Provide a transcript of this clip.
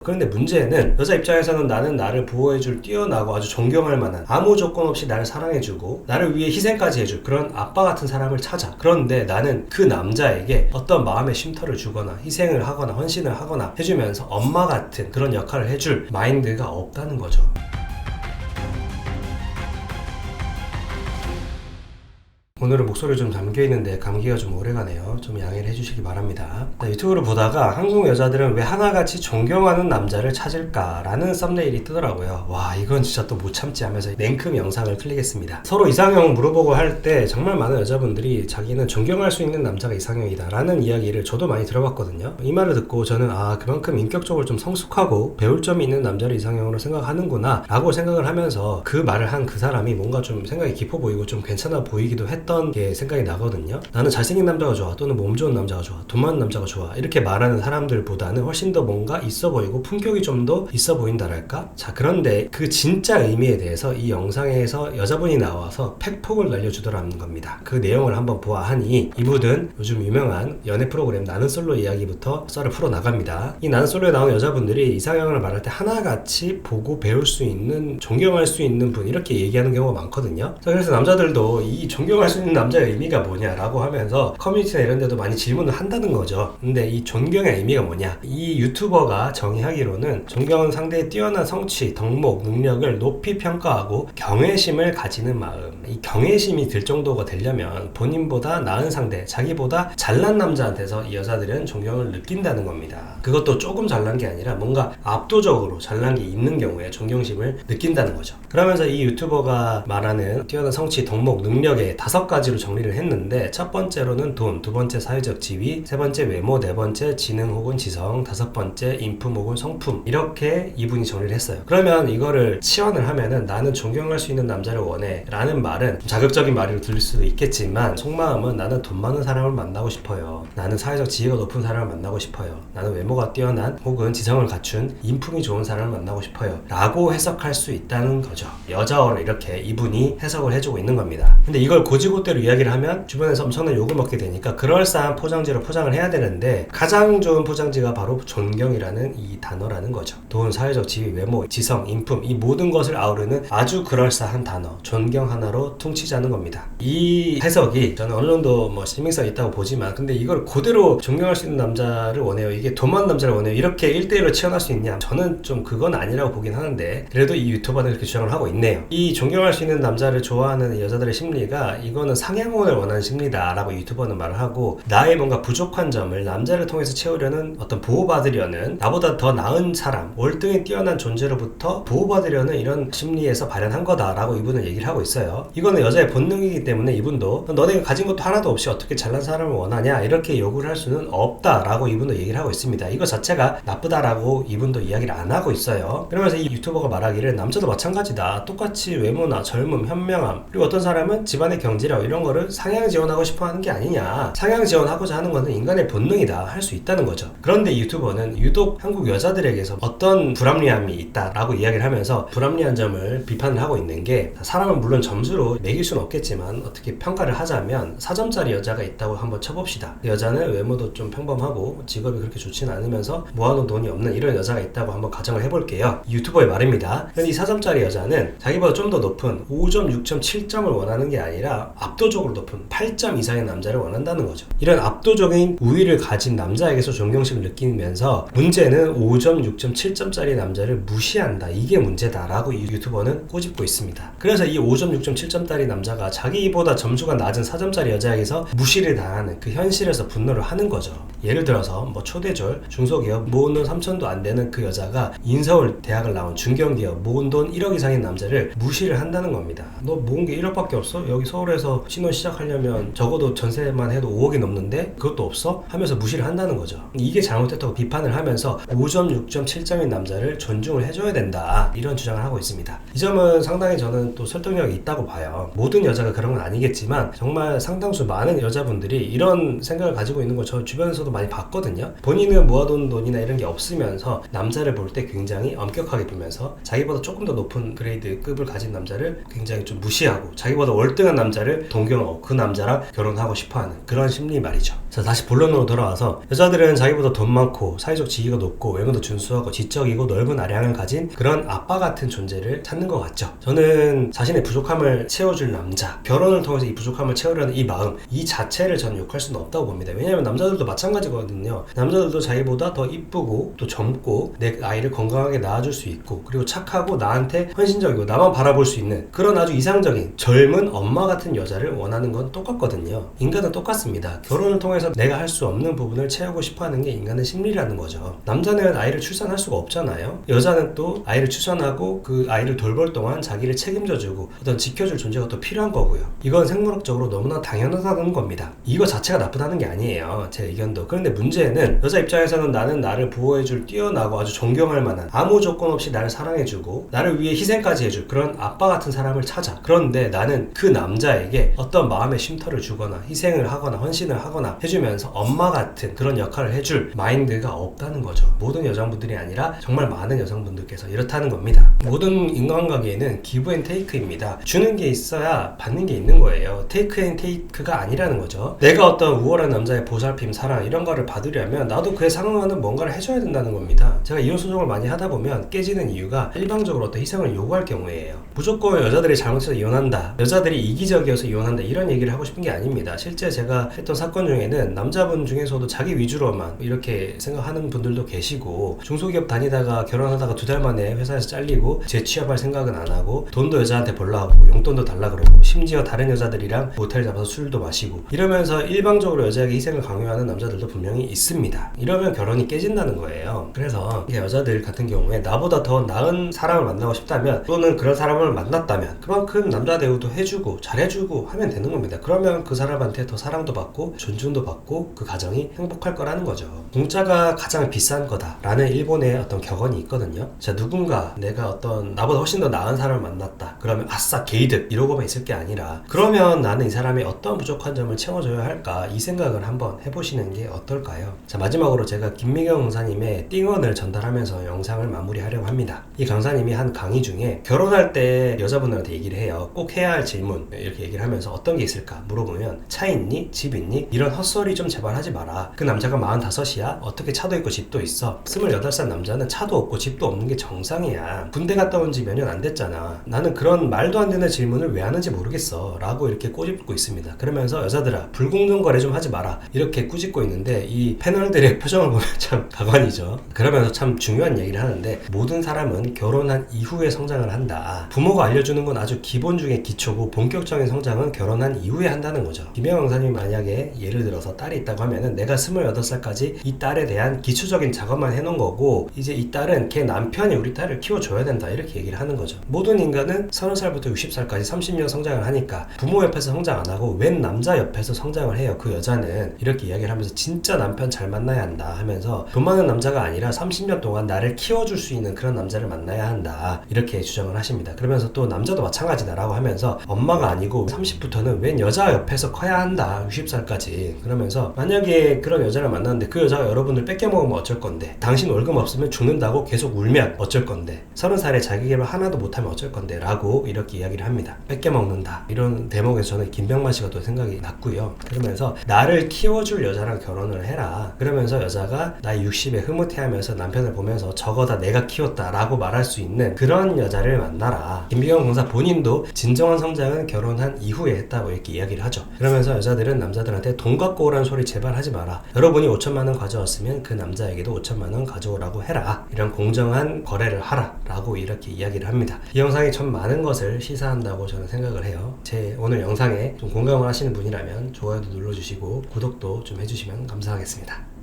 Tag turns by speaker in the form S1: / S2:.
S1: 그런데 문제는 여자 입장에서는 나는 나를 보호해줄 뛰어나고 아주 존경할 만한, 아무 조건 없이 나를 사랑해주고 나를 위해 희생까지 해줄 그런 아빠 같은 사람을 찾아. 그런데 나는 그 남자에게 어떤 마음의 쉼터를 주거나 희생을 하거나 헌신을 하거나 해주면서 엄마 같은 그런 역할을 해줄 마인드가 없다는 거죠. 오늘은 목소리 좀 잠겨있는데 감기가 좀 오래가네요. 좀 양해를 해주시기 바랍니다. 유튜브를 보다가 한국 여자들은 왜 하나같이 존경하는 남자를 찾을까? 라는 썸네일이 뜨더라고요. 와, 이건 진짜 또 못 참지 하면서 냉큼 영상을 클릭했습니다. 서로 이상형 물어보고 할 때 정말 많은 여자분들이 자기는 존경할 수 있는 남자가 이상형이다 라는 이야기를 저도 많이 들어봤거든요. 이 말을 듣고 저는 그만큼 인격적으로 좀 성숙하고 배울 점이 있는 남자를 이상형으로 생각하는구나 라고 생각을 하면서 그 말을 한 그 사람이 뭔가 좀 생각이 깊어 보이고 좀 괜찮아 보이기도 했던 게 생각이 나거든요. 나는 잘생긴 남자가 좋아, 또는 몸 좋은 남자가 좋아, 돈 많은 남자가 좋아, 이렇게 말하는 사람들보다는 훨씬 더 뭔가 있어 보이고 품격이 좀 더 있어 보인다랄까? 자, 그런데 그 진짜 의미에 대해서 이 영상에서 여자분이 나와서 팩폭을 날려주더라는 겁니다. 그 내용을 한번 보아하니 이분은 요즘 유명한 연애 프로그램 나는 솔로 이야기부터 썰을 풀어나갑니다. 이 나는 솔로에 나온 여자분들이 이상형을 말할 때 하나같이 보고 배울 수 있는, 존경할 수 있는 분, 이렇게 얘기하는 경우가 많거든요. 자, 그래서 남자들도 이 존경할 수 있는 남자의 의미가 뭐냐라고 하면서 커뮤니티나 이런 데도 많이 질문을 한다는 거죠. 근데 이 존경의 의미가 뭐냐? 이 유튜버가 정의하기로는 존경은 상대의 뛰어난 성취, 덕목, 능력을 높이 평가하고 경외심을 가지는 마음. 이 경외심이 들 정도가 되려면 본인보다 나은 상대, 자기보다 잘난 남자한테서 이 여자들은 존경을 느낀다는 겁니다. 그것도 조금 잘난 게 아니라 뭔가 압도적으로 잘난 게 있는 경우에 존경심을 느낀다는 거죠. 그러면서 이 유튜버가 말하는 뛰어난 성취, 덕목, 능력의 5가지로 정리를 했는데, 첫 번째로는 돈, 두 번째 사회적 지위, 세 번째 외모, 네 번째 지능 혹은 지성, 다섯 번째 인품 혹은 성품, 이렇게 이분이 정리를 했어요. 그러면 이거를 치환을 하면은 나는 존경할 수 있는 남자를 원해 라는 말은 자극적인 말로 들릴 수도 있겠지만 속마음은 나는 돈 많은 사람을 만나고 싶어요, 나는 사회적 지위가 높은 사람을 만나고 싶어요, 나는 외모가 뛰어난 혹은 지성을 갖춘 인품이 좋은 사람을 만나고 싶어요 라고 해석할 수 있다는 거죠. 여자어로 이렇게 이분이 해석을 해주고 있는 겁니다. 근데 이걸 고지고대로 이야기를 하면 주변에서 엄청난 욕을 먹게 되니까 그럴싸한 포장지로 포장을 해야 되는데, 가장 좋은 포장지가 바로 존경이라는 이 단어라는 거죠. 돈, 사회적 지위, 외모, 지성, 인품, 이 모든 것을 아우르는 아주 그럴싸한 단어, 존경 하나로 퉁치자는 겁니다. 이 해석이 저는 어느 정도 신빙성이 있다고 보지만, 근데 이걸 그대로 존경할 수 있는 남자를 원해요, 이게 돈 많은 남자를 원해요, 이렇게 1대1로 치환할 수 있냐? 저는 좀 그건 아니라고 보긴 하는데, 그래도 이 유튜버는 그렇게 주장을 하고 있네요. 이 존경할 수 있는 남자를 좋아하는 여자들의 심리가 이거는 상향혼을 원하는 심리다 라고 유튜버는 말을 하고, 나의 뭔가 부족한 점을 남자를 통해서 채우려는, 어떤 보호받으려는, 나보다 더 나은 사람, 월등히 뛰어난 존재로부터 보호받으려는 이런 심리에서 발현한 거다 라고 이분은 얘기를 하고 있어요. 이거는 여자의 본능이기 때문에 이분도 너네가 가진 것도 하나도 없이 어떻게 잘난 사람을 원하냐 이렇게 요구를 할 수는 없다 라고 이분도 얘기를 하고 있습니다. 이거 자체가 나쁘다라고 이분도 이야기를 안 하고 있어요. 그러면서 이 유튜버가 말하기를 남자도 마찬가지다, 똑같이 외모나 젊음, 현명함, 그리고 어떤 사람은 집안의 경제력 이런 거를 상향 지원하고 싶어 하는 게 아니냐, 상향 지원하고자 하는 것은 인간의 본능이다 할 수 있다는 거죠. 그런데 이 유튜버는 유독 한국 여자들에게서 어떤 불합리함이 있다라고 이야기를 하면서 불합리한 점을 비판을 하고 있는 게, 사람은 물론 점수로 매길 수는 없겠지만 어떻게 평가를 하자면 4점짜리 여자가 있다고 한번 쳐봅시다. 그 여자는 외모도 좀 평범하고 직업이 그렇게 좋지는 않으면서 모아놓은 돈이 없는 이런 여자가 있다고 한번 가정을 해볼게요. 이 유튜버의 말입니다. 근데 이 4점짜리 여자는 자기보다 좀 더 높은 5점, 6점, 7점을 원하는 게 아니라 압도적으로 높은 8점 이상의 남자를 원한다는 거죠. 이런 압도적인 우위를 가진 남자에게서 존경심을 느끼면서 문제는 5점, 6점, 7점짜리 남자를 무시한다, 이게 문제다라고 이 유튜버는 꼬집고 있습니다. 그래서 이 5점, 6점, 7점짜리 남자가 자기보다 점수가 낮은 4점짜리 여자에게서 무시를 당하는 그 현실에서 분노를 하는 거죠. 예를 들어서 초대졸, 중소기업, 모은 돈 3천도 안 되는 그 여자가 인서울 대학을 나온 중견기업, 모은 돈 1억 이상인 남자를 무시를 한다는 겁니다. 너 모은 게 1억밖에 없어? 여기 서울에서 신혼 시작하려면 적어도 전세만 해도 5억이 넘는데 그것도 없어? 하면서 무시를 한다는 거죠. 이게 잘못됐다고 비판을 하면서 5점, 6점, 7점인 남자를 존중을 해줘야 된다, 이런 주장을 하고 있습니다. 이 점은 상당히 저는 또 설득력이 있다고 봐요. 모든 여자가 그런 건 아니겠지만 정말 상당수 많은 여자분들이 이런 생각을 가지고 있는 걸 저 주변에서도 많이 봤거든요. 본인은 모아둔 돈이나 이런 게 없으면서 남자를 볼 때 굉장히 엄격하게 보면서 자기보다 조금 더 높은 그레이드 급을 가진 남자를 굉장히 좀 무시하고, 자기보다 월등한 남자를 남자를 동경하고 그 남자랑 결혼하고 싶어하는 그런 심리 말이죠. 자, 다시 본론으로 돌아와서 여자들은 자기보다 돈 많고 사회적 지위가 높고 외모도 준수하고 지적이고 넓은 아량을 가진 그런 아빠 같은 존재를 찾는 것 같죠. 저는 자신의 부족함을 채워줄 남자, 결혼을 통해서 이 부족함을 채우려는 이 마음, 이 자체를 저는 욕할 수는 없다고 봅니다. 왜냐하면 남자들도 마찬가지거든요. 남자들도 자기보다 더 이쁘고 또 젊고 내 아이를 건강하게 낳아줄 수 있고 그리고 착하고 나한테 헌신적이고 나만 바라볼 수 있는 그런 아주 이상적인 젊은 엄마 같은 여자를 원하는 건 똑같거든요. 인간은 똑같습니다. 결혼을 통해서 내가 할 수 없는 부분을 채우고 싶어하는 게 인간의 심리라는 거죠. 남자는 아이를 출산할 수가 없잖아요. 여자는 또 아이를 출산하고 그 아이를 돌볼 동안 자기를 책임져주고 어떤 지켜줄 존재가 또 필요한 거고요. 이건 생물학적으로 너무나 당연하다는 겁니다. 이거 자체가 나쁘다는 게 아니에요. 제 의견도. 그런데 문제는 여자 입장에서는 나는 나를 보호해줄 뛰어나고 아주 존경할 만한 아무 조건 없이 나를 사랑해주고 나를 위해 희생까지 해줄 그런 아빠 같은 사람을 찾아. 그런데 나는 그 남자에게 어떤 마음의 쉼터를 주거나 희생을 하거나 헌신을 하거나 해주면서 엄마 같은 그런 역할을 해줄 마인드가 없다는 거죠. 모든 여성분들이 아니라 정말 많은 여성분들께서 이렇다는 겁니다. 모든 인간관계에는 기브 앤 테이크입니다. 주는 게 있어야 받는 게 있는 거예요. 테이크 앤 테이크가 아니라는 거죠. 내가 어떤 우월한 남자의 보살핌, 사랑 이런 거를 받으려면 나도 그에 상응하는 뭔가를 해줘야 된다는 겁니다. 제가 이혼 소송을 많이 하다 보면 깨지는 이유가 일방적으로 어떤 희생을 요구할 경우에요. 무조건 여자들이 잘못해서 이혼한다, 여자들이 이기적이어서 이혼한다 이런 얘기를 하고 싶은 게 아닙니다. 실제 제가 했던 사건 중에는 남자분 중에서도 자기 위주로만 이렇게 생각하는 분들도 계시고 중소기업 다니다가 결혼하다가 2달 만에 회사에서 잘리고 재취업할 생각은 안 하고 돈도 여자한테 벌라 하고 용돈도 달라 그러고 심지어 다른 여자들이랑 모텔 잡아서 술도 마시고 이러면서 일방적으로 여자에게 희생을 강요하는 남자들도 분명히 있습니다. 이러면 결혼이 깨진다는 거예요. 그래서 여자들 같은 경우에 나보다 더 나은 사람을 만나고 싶다면 또는 그런 사람을 만났다면 그만큼 남자 대우도 해주고 잘해주고 하면 되는 겁니다. 그러면 그 사람한테 더 사랑도 받고 존중도 받고 그 가정이 행복할 거라는 거죠. 공짜가 가장 비싼 거다라는 일본의 어떤 격언이 있거든요. 자, 누군가 내가 어떤 나보다 훨씬 더 나은 사람을 만났다 그러면 아싸 게이득 이러고만 있을 게 아니라 그러면 나는 이 사람의 어떤 부족한 점을 채워줘야 할까 이 생각을 한번 해보시는 게 어떨까요? 자, 마지막으로 제가 김미경 강사님의 띵언을 전달하면서 영상을 마무리하려고 합니다. 이 강사님이 한 강의 중에 결혼할 때 여자분들한테 얘기를 해요. 꼭 해야 할 질문 이렇게 얘기를 하면서 어떤 게 있을까 물어보면 차 있니? 집 있니? 이런 헛소리 좀 제발 하지 마라. 그 남자가 45이야? 어떻게 차도 있고 집도 있어? 28살 남자는 차도 없고 집도 없는 게 정상이야. 군대 갔다 온 지 몇 년 안 됐잖아. 나는 그런 말도 안 되는 질문을 왜 하는지 모르겠어 라고 이렇게 꼬집고 있습니다. 그러면서 여자들아 불공정 거래 좀 하지 마라 이렇게 꾸짖고 있는데 이 패널들의 표정을 보면 참 가관이죠. 그러면서 참 중요한 얘기를 하는데 모든 사람은 결혼한 이후에 성장을 한다. 부모가 알려주는 건 아주 기본 중에 기초고 본격적인 성장은 결혼한 이후에 한다는 거죠. 김혜영 강사님이 만약에 예를 들어서 딸이 있다고 하면은 내가 28살까지 이 딸에 대한 기초적인 작업만 해놓은 거고 이제 이 딸은 걔 남편이 우리 딸을 키워줘야 된다 이렇게 얘기를 하는 거죠. 모든 인간은 30살부터 60살까지 30년 성장을 하니까 부모 옆에서 성장 안 하고 웬 남자 옆에서 성장을 해요. 그 여자는 이렇게 이야기를 하면서 진짜 남편 잘 만나야 한다 하면서 돈 많은 남자가 아니라 30년 동안 나를 키워줄 수 있는 그런 남자를 만나야 한다 이렇게 주장을 하십니다. 그러면서 또 남자도 마찬가지다라고 하면서 엄마가 아니고 30부터는 웬 여자 옆에서 커야 한다 60살까지 그러면서 만약에 그런 여자를 만났는데 그 여자가 여러분들 뺏겨먹으면 어쩔 건데 당신 월급 없으면 죽는다고 계속 울면 어쩔 건데 30살에 자기 개발 하나도 못하면 어쩔 건데 라고 이렇게 이야기를 합니다. 뺏겨먹는다 이런 대목에서 저는 김병만 씨가 또 생각이 났고요. 그러면서 나를 키워줄 여자랑 결혼을 해라. 그러면서 여자가 나이 60에 흐뭇해하면서 남편을 보면서 저거 다 내가 키웠다 라고 말할 수 있는 그런 여자를 만나라. 김미경 강사 본인도 진정한 성장은 결혼한 이후에 했다고 이렇게 이야기를 하죠. 그러면서 여자들은 남자들한테 돈 갖고 오라는 소리 제발 하지 마라. 여러분이 5천만 원 가져왔으면 그 남자에게도 5천만 원 가져오라고 해라. 이런 공정한 거래를 하라 라고 이렇게 이야기를 합니다. 이 영상이 참 많은 것을 시사한다고 저는 생각을 해요. 제 오늘 영상에 좀 공감을 하시는 분이라면 좋아요도 눌러주시고 구독도 좀 해주시면 감사하겠습니다.